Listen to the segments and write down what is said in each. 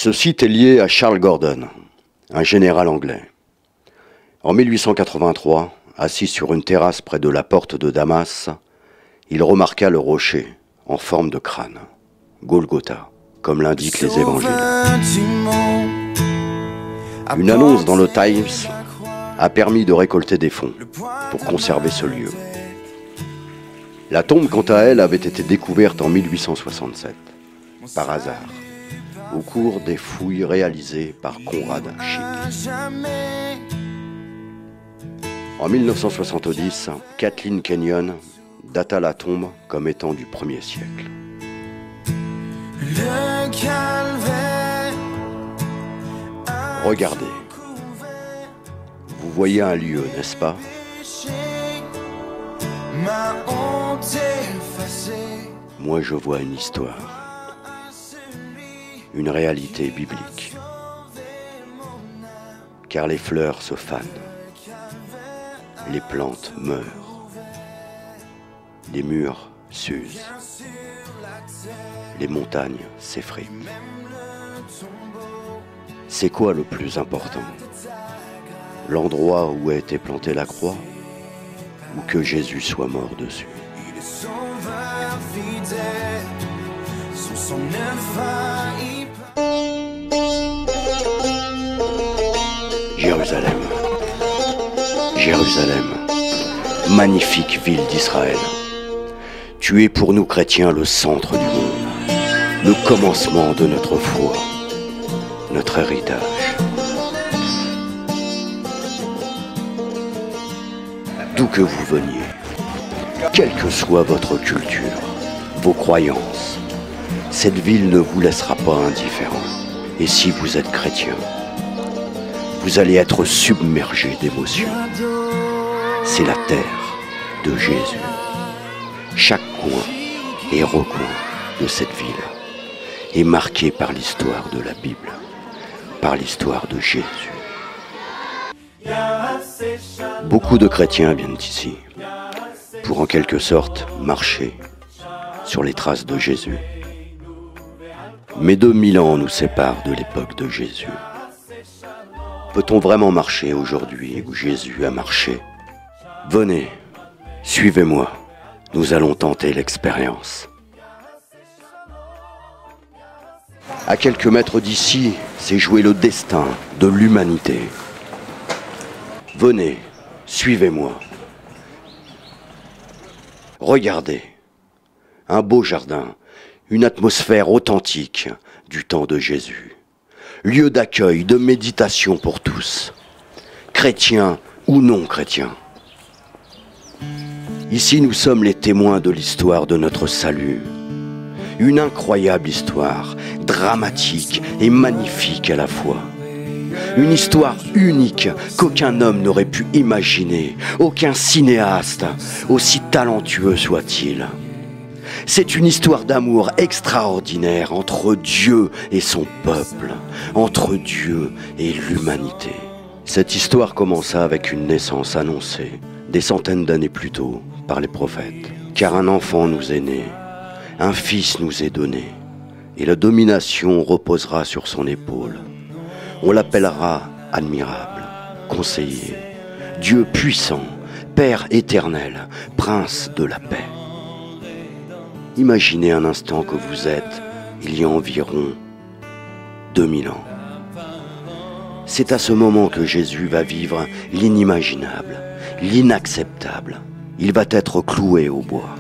Ce site est lié à Charles Gordon, un général anglais. En 1883, assis sur une terrasse près de la porte de Damas, il remarqua le rocher en forme de crâne, Golgotha, comme l'indiquent les évangiles. Une annonce dans le Times a permis de récolter des fonds pour conserver ce lieu. La tombe, quant à elle, avait été découverte en 1867, par hasard, au cours des fouilles réalisées par Conrad Schick. En 1970, Kathleen Kenyon data la tombe comme étant du 1er siècle. Regardez. Vous voyez un lieu, n'est-ce pas? Moi, je vois une histoire, une réalité biblique. Car les fleurs se fanent, les plantes meurent, les murs s'usent, les montagnes s'effritent. C'est quoi le plus important? L'endroit où a été plantée la croix, ou que Jésus soit mort dessus? Jérusalem, Jérusalem, magnifique ville d'Israël. Tu es pour nous chrétiens le centre du monde, le commencement de notre foi, notre héritage. D'où que vous veniez, quelle que soit votre culture, vos croyances, cette ville ne vous laissera pas indifférent. Et si vous êtes chrétien, vous allez être submergé d'émotions. C'est la terre de Jésus. Chaque coin et recoin de cette ville est marqué par l'histoire de la Bible, par l'histoire de Jésus. Beaucoup de chrétiens viennent ici pour en quelque sorte marcher sur les traces de Jésus. Mais 2000 ans nous séparent de l'époque de Jésus. Peut-on vraiment marcher aujourd'hui où Jésus a marché? Venez, suivez-moi, nous allons tenter l'expérience. À quelques mètres d'ici, s'est joué le destin de l'humanité. Venez, suivez-moi. Regardez, un beau jardin, une atmosphère authentique du temps de Jésus. Lieu d'accueil, de méditation pour tous, chrétiens ou non chrétiens. Ici, nous sommes les témoins de l'histoire de notre salut. Une incroyable histoire, dramatique et magnifique à la fois. Une histoire unique qu'aucun homme n'aurait pu imaginer, aucun cinéaste, aussi talentueux soit-il. C'est une histoire d'amour extraordinaire entre Dieu et son peuple, entre Dieu et l'humanité. Cette histoire commença avec une naissance annoncée, des centaines d'années plus tôt, par les prophètes. Car un enfant nous est né, un fils nous est donné, et la domination reposera sur son épaule. On l'appellera admirable, conseiller, Dieu puissant, Père éternel, Prince de la paix. Imaginez un instant que vous êtes il y a environ 2000 ans. C'est à ce moment que Jésus va vivre l'inimaginable, l'inacceptable. Il va être cloué au bois.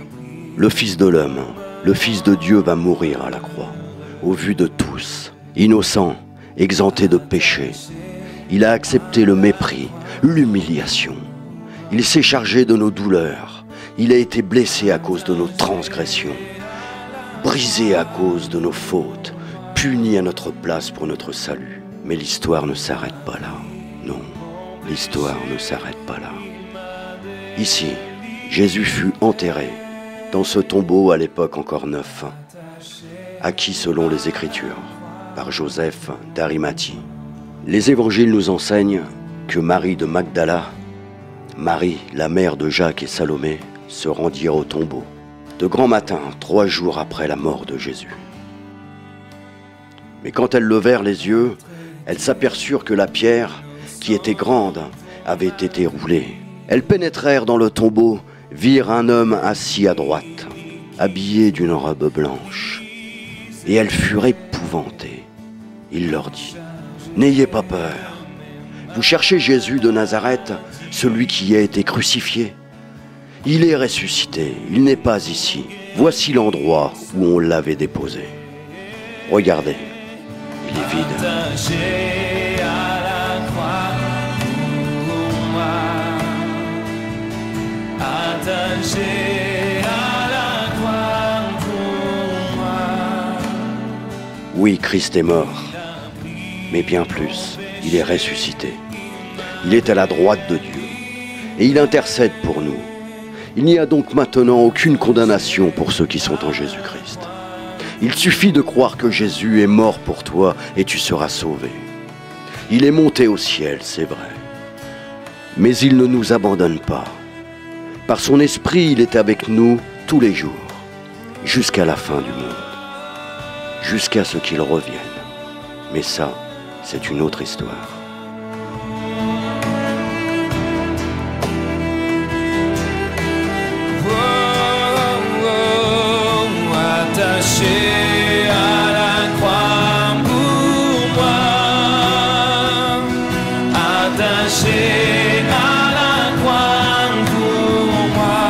Le Fils de l'homme, le Fils de Dieu va mourir à la croix, au vu de tous, innocent, exempté de péché. Il a accepté le mépris, l'humiliation. Il s'est chargé de nos douleurs. Il a été blessé à cause de nos transgressions, brisé à cause de nos fautes, puni à notre place pour notre salut. Mais l'histoire ne s'arrête pas là. Non, l'histoire ne s'arrête pas là. Ici, Jésus fut enterré dans ce tombeau à l'époque encore neuf, acquis selon les Écritures par Joseph d'Arimathie. Les évangiles nous enseignent que Marie de Magdala, Marie, la mère de Jacques et Salomé, se rendirent au tombeau, de grand matin, 3 jours après la mort de Jésus. Mais quand elles levèrent les yeux, elles s'aperçurent que la pierre, qui était grande, avait été roulée. Elles pénétrèrent dans le tombeau, virent un homme assis à droite, habillé d'une robe blanche. Et elles furent épouvantées. Il leur dit, « N'ayez pas peur. Vous cherchez Jésus de Nazareth, celui qui a été crucifié. Il est ressuscité, il n'est pas ici. Voici l'endroit où on l'avait déposé. Regardez, il est vide. » Oui, Christ est mort, mais bien plus, il est ressuscité. Il est à la droite de Dieu, et il intercède pour nous. Il n'y a donc maintenant aucune condamnation pour ceux qui sont en Jésus-Christ. Il suffit de croire que Jésus est mort pour toi et tu seras sauvé. Il est monté au ciel, c'est vrai. Mais il ne nous abandonne pas. Par son esprit, il est avec nous tous les jours, jusqu'à la fin du monde, jusqu'à ce qu'il revienne. Mais ça, c'est une autre histoire. Attaché à la croix pour moi, attaché à la croix pour moi,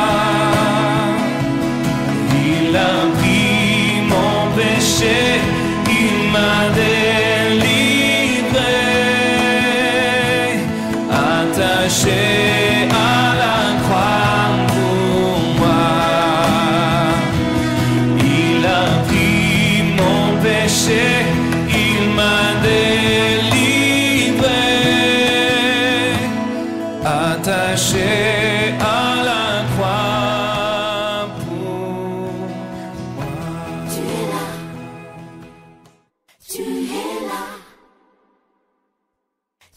il a pris mon péché, il m'a délivré, attaché à la croix pour moi. Il m'a délivré, attaché à la croix pour moi. Tu es là, tu es là,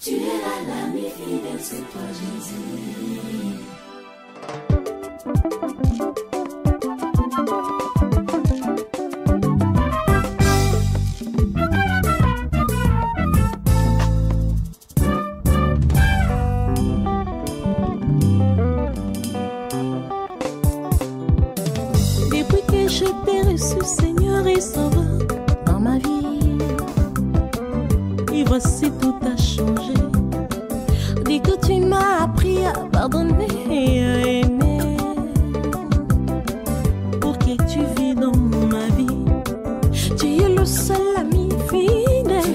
tu es là, l'ami fidèle, c'est toi Jésus. Je t'ai reçu, Seigneur et Sauveur, dans ma vie. Et voici tout a changé. Dis que tu m'as appris à pardonner et à aimer. Pour que tu vis dans ma vie. Tu es le seul ami fidèle.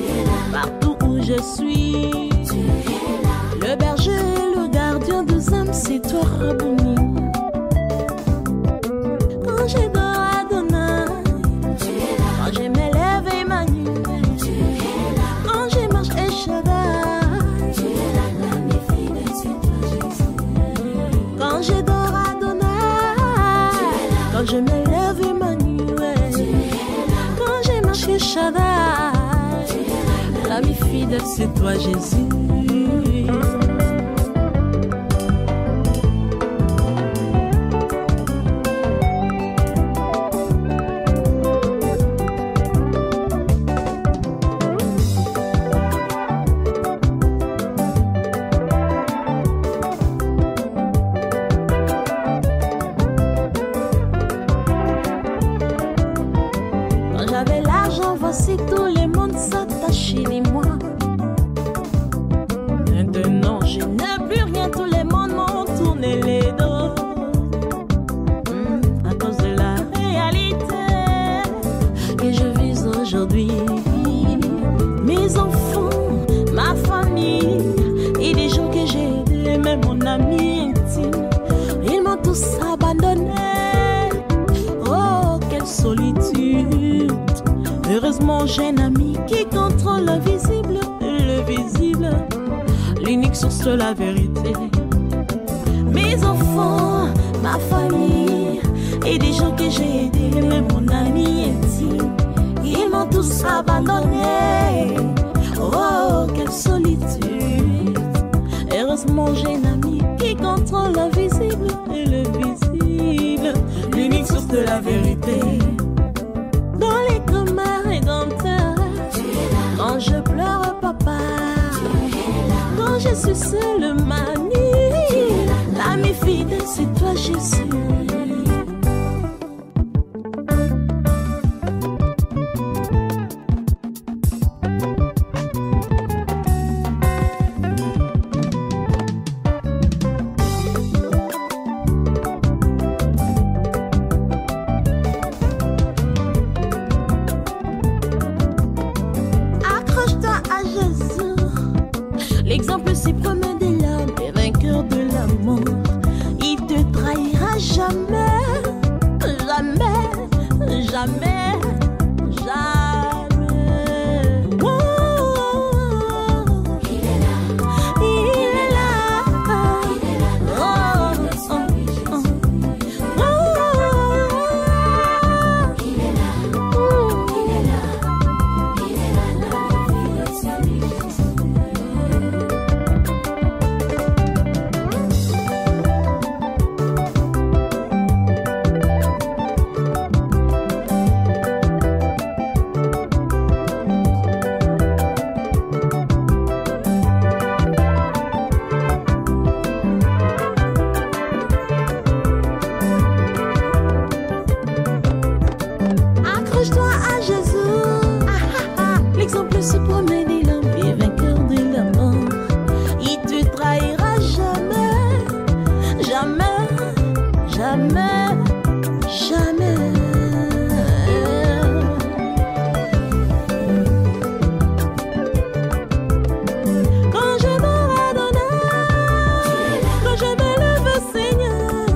Partout où je suis. Le berger et le gardien des âmes, c'est toi, Rabboni. Quand j'ai quand je me lève, Emmanuel, quand j'ai marché Shaddai, l'ami fidèle, c'est toi, Jésus. J'avais l'argent, voici tout le monde s'attachait de moi. Maintenant, je n'ai plus rien, tout le monde m'ont tourné les dos. À cause de la réalité que je vis aujourd'hui. Mes enfants, ma famille, et des gens que j'ai aidés, même mon ami intime, ils m'ont tous abandonné. Oh, quelle solitude! Heureusement, j'ai un ami qui contrôle le visible, l'unique source de la vérité. Mes enfants, ma famille, et des gens que j'ai aidés, même mon ami intime, ils m'ont tous abandonné. Oh, quelle solitude! Heureusement, j'ai un ami qui contrôle le visible et le visible, l'unique source de la vérité. Dans les communs rédempteurs, Quand je pleure, papa, quand je suis seule, mamie, l'ami fidèle, c'est toi, Jésus. L'exemple suprême de l'âme et vainqueur de l'amour. Il te trahira jamais, jamais, jamais, jamais. Oh, il est là, il est là, il est là. Oh, oh, oh, oh. Il est là, il est là, il est là, la vie de celui. Accroche-toi à Jésus, l'exemple suprême de l'homme et vainqueur de la mort. Il te trahira jamais, jamais, jamais, jamais. Quand je m'abandonne, quand je me lève, Seigneur,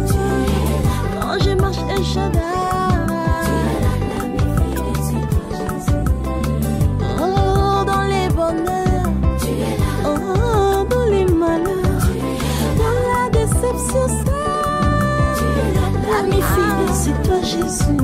quand je marche échappée. L'ami fidèle, c'est toi, Jésus.